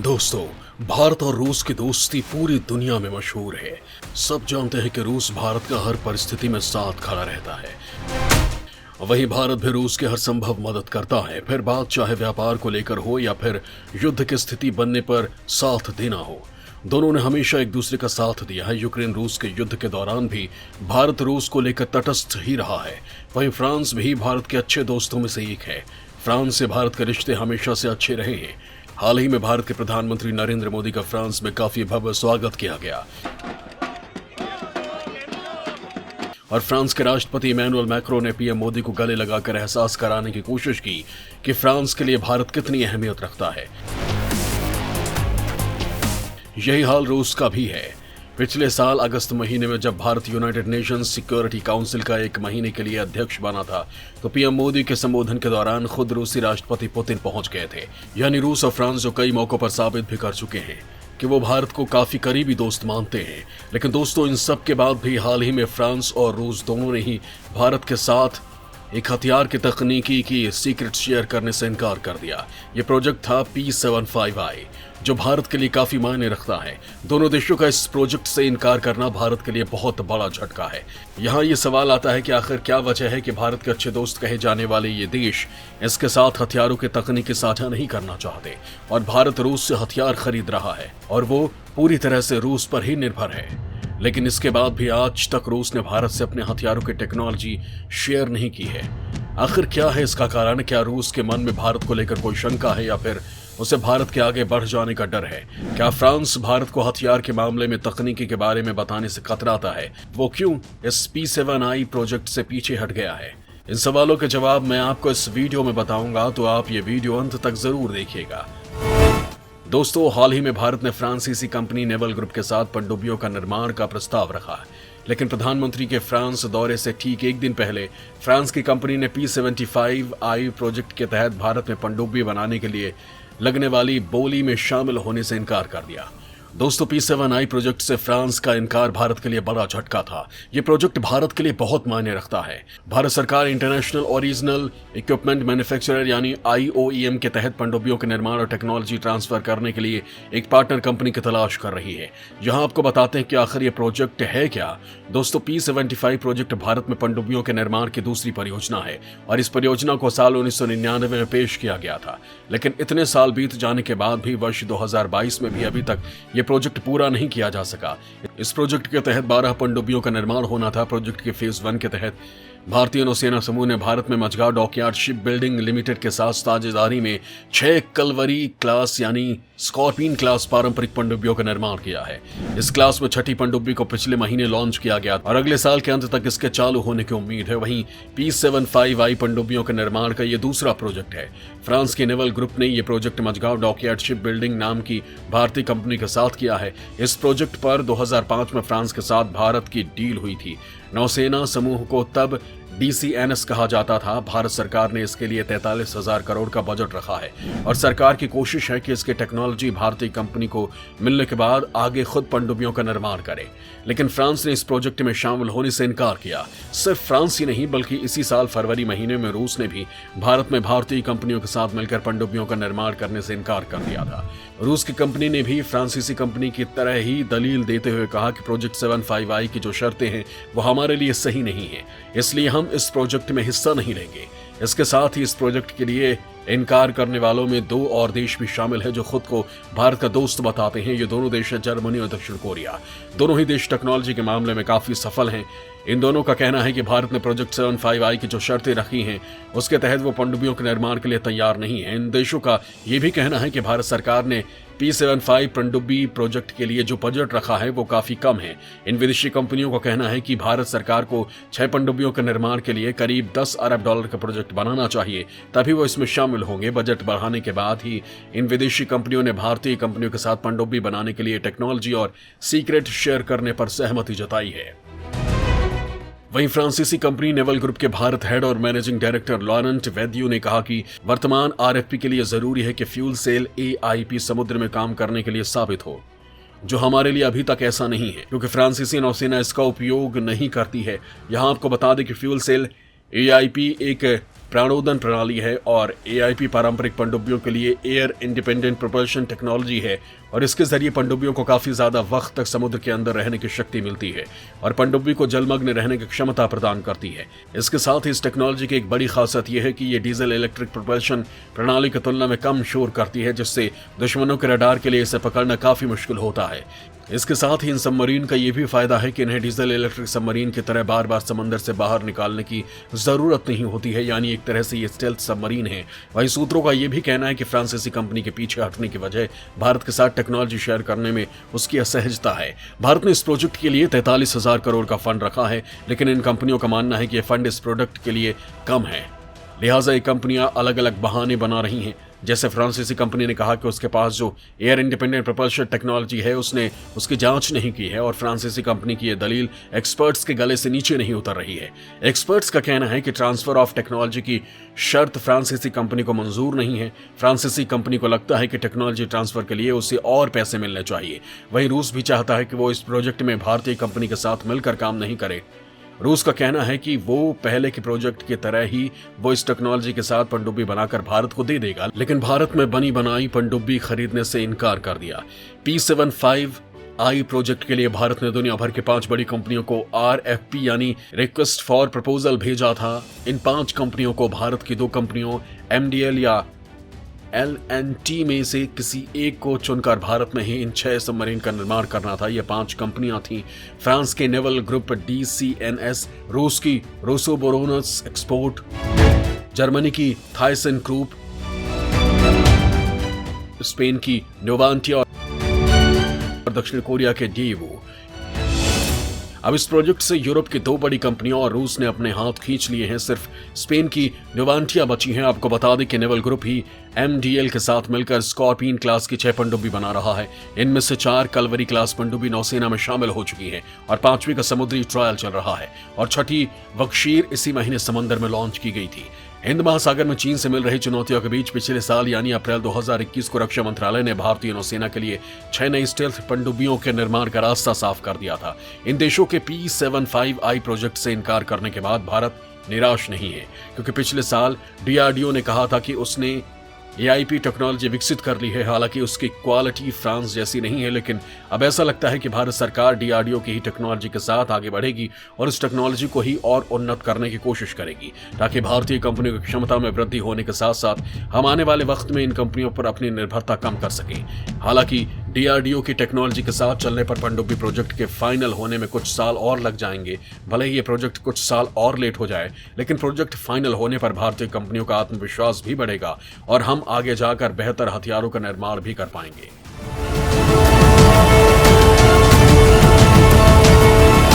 दोस्तों, भारत और रूस की दोस्ती पूरी दुनिया में मशहूर है। सब जानते हैं कि रूस भारत का हर परिस्थिति में साथ खड़ा रहता है। वहीं भारत भी रूस की हर संभव मदद करता है, फिर बात चाहे व्यापार को लेकर हो या फिर युद्ध की स्थिति बनने पर साथ देना हो। दोनों ने हमेशा एक दूसरे का साथ दिया है। यूक्रेन रूस के युद्ध के दौरान भी भारत रूस को लेकर तटस्थ ही रहा है। वहीं फ्रांस भी भारत के अच्छे दोस्तों में से एक है। फ्रांस से भारत के रिश्ते हमेशा से अच्छे रहे हैं। हाल ही में भारत के प्रधानमंत्री नरेंद्र मोदी का फ्रांस में काफी भव्य स्वागत किया गया और फ्रांस के राष्ट्रपति इमैनुअल मैक्रो ने पीएम मोदी को गले लगाकर एहसास कराने की कोशिश की कि फ्रांस के लिए भारत कितनी अहमियत रखता है। यही हाल रूस का भी है। पिछले साल अगस्त महीने में जब Bharat United Nations security council का एक महीने के लिए अध्यक्ष बना था, तो पीएम मोदी के संबोधन के दौरान खुद रूसी राष्ट्रपति पुतिन पहुंच गए थे। यानी रूस और फ्रांस जो कई मौकों पर साबित भी कर चुके हैं कि वो भारत को काफी करीबी दोस्त मानते हैं। लेकिन दोस्तों, इन सब के बाद भी हाल ही में फ्रांस और रूस दोनों ने ही भारत के साथ एक हथियार की तकनीकी की सीक्रेट शेयर करने से इनकार कर दिया। ये प्रोजेक्ट था P75I, जो भारत के लिए काफी मायने रखता है। दोनों देशों का इस प्रोजेक्ट से इनकार करना भारत के लिए बहुत बड़ा झटका है। यहाँ ये सवाल आता है कि आखिर क्या वजह है कि भारत के अच्छे दोस्त कहे जाने वाले ये देश इसके साथ हथियारों की तकनीकी साझा नहीं करना चाहते और भारत रूस से हथियार खरीद रहा है और वो पूरी तरह से रूस पर ही निर्भर है। लेकिन इसके बाद भी आज तक रूस ने भारत से अपने हथियारों की टेक्नोलॉजी शेयर नहीं की है। आखिर क्या है इसका कारण? क्या रूस के मन में भारत को लेकर कोई शंका है या फिर उसे भारत के आगे बढ़ जाने का डर है? क्या फ्रांस भारत को हथियार के मामले में तकनीकी के बारे में बताने से कतराता है? वो क्यों इस P7I प्रोजेक्ट से पीछे हट गया है? इन सवालों के जवाब मैं आपको इस वीडियो में बताऊंगा, तो आप ये वीडियो अंत तक जरूर देखिएगा। दोस्तों, हाल ही में भारत ने फ्रांसीसी कंपनी नेवल ग्रुप के साथ पनडुब्बियों का निर्माण का प्रस्ताव रखा है। लेकिन प्रधानमंत्री के फ्रांस दौरे से ठीक एक दिन पहले फ्रांस की कंपनी ने P75I प्रोजेक्ट के तहत भारत में पनडुब्बी बनाने के लिए लगने वाली बोली में शामिल होने से इनकार कर दिया। दोस्तों, P7I प्रोजेक्ट से फ्रांस का इनकार भारत के लिए बड़ा झटका था। ये प्रोजेक्ट भारत के लिए बहुत मायने रखता है। भारत सरकार इंटरनेशनल ओरिजिनल इक्विपमेंट मैन्युफैक्चरर यानी IOEM के तहत पनडुब्बियों के निर्माण और टेक्नोलॉजी ट्रांसफर करने के लिए एक पार्टनर कंपनी की तलाश कर रही है। यहाँ आपको बताते हैं कि आखिर ये प्रोजेक्ट है क्या। दोस्तों, P75 प्रोजेक्ट भारत में पनडुब्बियों के निर्माण की दूसरी परियोजना है और इस परियोजना को साल 1999 में पेश किया गया था। लेकिन इतने साल बीत जाने के बाद भी वर्ष 2022 में भी अभी तक ये प्रोजेक्ट पूरा नहीं किया जा सका। इस प्रोजेक्ट के तहत 12 पनडुब्बियों का निर्माण होना था। प्रोजेक्ट के फेज 1 के तहत भारतीय नौसेना समूह ने भारत में Mazagon dockyard ship building limited के साथ साझेदारी में 6 कलवरी क्लास यानी स्कॉर्पियन क्लास पारंपरिक पनडुब्बियों का निर्माण किया है। इस क्लास में 6ठी पनडुब्बी को पिछले महीने लॉन्च किया गया और अगले साल के अंत तक इसके चालू होने की उम्मीद है। वहीं P75I पनडुब्बियों के निर्माण का ये दूसरा प्रोजेक्ट है। फ्रांस के नेवल ग्रुप ने यह project Mazagon dockyard ship building नाम की भारतीय कंपनी के साथ किया है। इस प्रोजेक्ट पर 2005 में फ्रांस के साथ भारत की डील हुई थी। नौसेना समूह को तब DCNS कहा जाता था। भारत सरकार ने इसके लिए 43,000 करोड़ का बजट रखा है और सरकार की कोशिश है कि इसकी टेक्नोलॉजी भारतीय कंपनी को मिलने के बाद आगे खुद पनडुब्बियों का निर्माण करे। लेकिन फ्रांस ने इस प्रोजेक्ट में शामिल होने से इनकार किया। सिर्फ फ्रांस ही नहीं बल्कि इसी साल फरवरी महीने में रूस ने भी भारत में भारतीय कंपनियों के साथ मिलकर पनडुब्बियों का निर्माण करने से इनकार कर दिया था। रूस की कंपनी ने भी फ्रांसीसी कंपनी की तरह ही दलील देते हुए कहा कि प्रोजेक्ट 75I की जो शर्तें हैं वो हमारे लिए सही नहीं है, इसलिए हम इस प्रोजेक्ट में हिस्सा नहीं लेंगे। इसके साथ ही इस प्रोजेक्ट के लिए इनकार करने वालों में 2 और देश भी शामिल हैं जो खुद को भारत का दोस्त बताते हैं। ये दोनों देश हैं जर्मनी और दक्षिण कोरिया। दोनों ही देश टेक्नोलॉजी के मामले में काफी सफल हैं। इन दोनों का कहना है कि भारत ने प्रोजेक्ट 75I की जो शर्तें रखी हैं उसके तहत वो पनडुब्बियों के निर्माण के लिए तैयार नहीं है। इन देशों का ये भी कहना है कि भारत सरकार ने P75 पनडुब्बी प्रोजेक्ट के लिए जो बजट रखा है वो काफी कम है। इन विदेशी कंपनियों का कहना है कि भारत सरकार को 6 पनडुब्बियों के निर्माण के लिए करीब $10 अरब का प्रोजेक्ट बनाना चाहिए, तभी वो इसमें शामिल होंगे। बजट बढ़ाने के बाद ही इन विदेशी कंपनियों ने भारतीय कंपनियों के साथ पनडुब्बी बनाने के लिए टेक्नोलॉजी और सीक्रेट शेयर करने पर सहमति जताई है। वहीं फ्रांसीसी कंपनी नेवल ग्रुप के भारत हेड और मैनेजिंग डायरेक्टर लॉरेंट वेद्यू ने कहा कि वर्तमान RFP के लिए जरूरी है कि फ्यूल सेल AIP समुद्र में काम करने के लिए साबित हो, जो हमारे लिए अभी तक ऐसा नहीं है क्योंकि फ्रांसीसी नौसेना इसका उपयोग नहीं करती है। यहाँ आपको बता दें कि फ्यूल सेल AIP एक प्राणोदन प्रणाली है और AIP पारंपरिक पनडुब्बियों के लिए एयर इंडिपेंडेंट प्रोपल्शन टेक्नोलॉजी है और इसके जरिए पनडुब्बियों को काफी ज्यादा वक्त तक समुद्र के अंदर रहने की शक्ति मिलती है और पनडुब्बी को जलमग्न रहने की क्षमता प्रदान करती है। इसके साथ ही इस टेक्नोलॉजी की एक बड़ी खासियत यह है कि ये डीजल इलेक्ट्रिक प्रोपल्शन प्रणाली की तुलना में कम शोर करती है, जिससे दुश्मनों के रडार के लिए इसे पकड़ना काफी मुश्किल होता है। इसके साथ ही इन सबमरीन का यह भी फायदा है कि इन्हें डीजल इलेक्ट्रिक सबमरीन की तरह बार बार समंदर से बाहर निकालने की जरूरत नहीं होती है, यानी एक तरह से ये स्टेल्थ सबमरीन है। वहीं सूत्रों का यह भी कहना है कि फ्रांसीसी कंपनी के पीछे हटने की वजह भारत के साथ टेक्नोलॉजी शेयर करने में उसकी असहजता है। भारत ने इस प्रोजेक्ट के लिए 43,000 करोड़ का फंड रखा है, लेकिन इन कंपनियों का मानना है कि यह फंड इस प्रोडक्ट के लिए कम है, लिहाजा ये कंपनियां अलग अलग बहाने बना रही हैं। जैसे फ्रांसीसी कंपनी ने कहा कि उसके पास जो एयर इंडिपेंडेंट प्रोपल्शन टेक्नोलॉजी है उसने उसकी जांच नहीं की है और फ्रांसीसी कंपनी की यह दलील एक्सपर्ट्स के गले से नीचे नहीं उतर रही है। एक्सपर्ट्स का कहना है कि ट्रांसफर ऑफ टेक्नोलॉजी की शर्त फ्रांसीसी कंपनी को मंजूर नहीं है। फ्रांसीसी कंपनी को लगता है कि टेक्नोलॉजी ट्रांसफर के लिए उसे और पैसे मिलने चाहिए। वहीं रूस भी चाहता है कि वो इस प्रोजेक्ट में भारतीय कंपनी के साथ मिलकर काम नहीं करे। रूस का कहना है कि वो पहले के प्रोजेक्ट की तरह ही वो इस टेक्नोलॉजी के साथ पनडुब्बी बनाकर भारत को दे देगा, लेकिन भारत में बनी बनाई पनडुब्बी खरीदने से इनकार कर दिया। P75I प्रोजेक्ट के लिए भारत ने दुनिया भर के 5 बड़ी कंपनियों को RFP यानी रिक्वेस्ट फॉर प्रपोजल भेजा था। इन 5 कंपनियों को भारत की 2 कंपनियों MDL या LNT में से किसी एक को चुनकर भारत में ही इन 6 सबमरीन का निर्माण करना था। ये 5 कंपनियां थीं। फ्रांस के नेवल ग्रुप DCNS, रूस की रोसोबोरोनस एक्सपोर्ट, जर्मनी की थाइसन ग्रुप, स्पेन की नोवांटिया और दक्षिण कोरिया के डेवो। अब इस प्रोजेक्ट से यूरोप की 2 बड़ी कंपनियों और रूस ने अपने हाथ खींच लिए हैं। सिर्फ स्पेन की नोवांटिया बची है। आपको बता दें कि नेवल ग्रुप ही MDL के साथ मिलकर स्कॉर्पियन क्लास की 6 पनडुब्बी बना रहा है। इनमें से 4 कलवरी क्लास पनडुब्बी नौसेना में शामिल हो चुकी है और 5वीं का समुद्री ट्रायल चल रहा है और 6ठी बकशीर इसी महीने समंदर में लॉन्च की गई थी। हिंद महासागर में चीन से मिल रही चुनौतियों के बीच पिछले साल यानी अप्रैल 2021 को रक्षा मंत्रालय ने भारतीय नौसेना के लिए 6 नई स्टेल्थ पनडुब्बियों के निर्माण का रास्ता साफ कर दिया था। इन देशों के P75I प्रोजेक्ट से इनकार करने के बाद भारत निराश नहीं है, क्योंकि पिछले साल DRDO ने कहा था कि उसने AIP टेक्नोलॉजी विकसित कर ली है। हालांकि उसकी क्वालिटी फ्रांस जैसी नहीं है, लेकिन अब ऐसा लगता है कि भारत सरकार DRDO की ही टेक्नोलॉजी के साथ आगे बढ़ेगी और इस टेक्नोलॉजी को ही और उन्नत करने की कोशिश करेगी, ताकि भारतीय कंपनियों की क्षमता में वृद्धि होने के साथ साथ हम आने वाले वक्त में इन कंपनियों पर अपनी निर्भरता कम कर सके। हालांकि DRDO की टेक्नोलॉजी के साथ चलने पर पनडुब्बी प्रोजेक्ट के फाइनल होने में कुछ साल और लग जाएंगे। भले ही ये प्रोजेक्ट कुछ साल और लेट हो जाए, लेकिन प्रोजेक्ट फाइनल होने पर भारतीय कंपनियों का आत्मविश्वास भी बढ़ेगा और हम आगे जाकर बेहतर हथियारों का निर्माण भी कर पाएंगे।